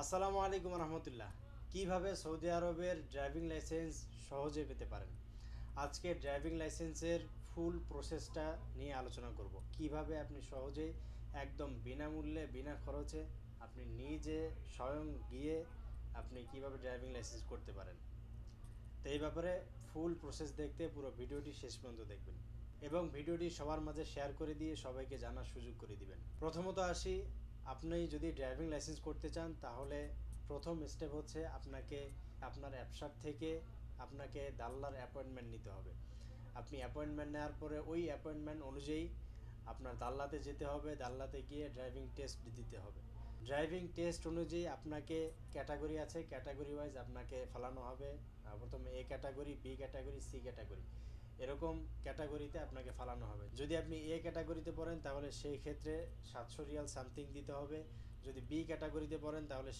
আসসালামু আলাইকুম রহমতুল্লাহ। কিভাবে সৌদি আরবের ড্রাইভিং লাইসেন্স সহজে পেতে পারেন। আজকে ড্রাইভিং লাইসেন্সের ফুল প্রসেসটা নিয়ে আলোচনা করব। কিভাবে আপনি সহজে একদম বিনামূল্যে বিনা খরচে আপনি নিজে স্বয়ং গিয়ে আপনি কিভাবে ড্রাইভিং লাইসেন্স করতে পারেন। তো এই ব্যাপারে ফুল প্রসেস দেখতে পুরো ভিডিওটি শেষ পর্যন্ত দেখবেন এবং ভিডিওটি সবার মাঝে শেয়ার করে দিয়ে সবাইকে জানার সুযোগ করে দিবেন। প্রথমত আসি, আপনি যদি ড্রাইভিং লাইসেন্স করতে চান তাহলে প্রথম স্টেপ হচ্ছে আপনাকে আপনার অ্যাপসার থেকে আপনাকে দাল্লার অ্যাপয়েন্টমেন্ট নিতে হবে। আপনি অ্যাপয়েন্টমেন্ট নেওয়ার পরে ওই অ্যাপয়েন্টমেন্ট অনুযায়ী আপনার দাল্লাতে যেতে হবে, দাল্লাতে গিয়ে ড্রাইভিং টেস্ট দিতে হবে। ড্রাইভিং টেস্ট অনুযায়ী আপনাকে ক্যাটাগরি আছে, ক্যাটাগরি ওয়াইজ আপনাকে ফেলানো হবে। প্রথমে A category, B category, C category, এরকম ক্যাটাগরিতে আপনাকে ফালানো হবে। যদি আপনি এ ক্যাটাগরিতে পড়েন তাহলে সেই ক্ষেত্রে 700 রিয়াল সামথিং দিতে হবে। যদি বি ক্যাটাগরিতে পড়েন তাহলে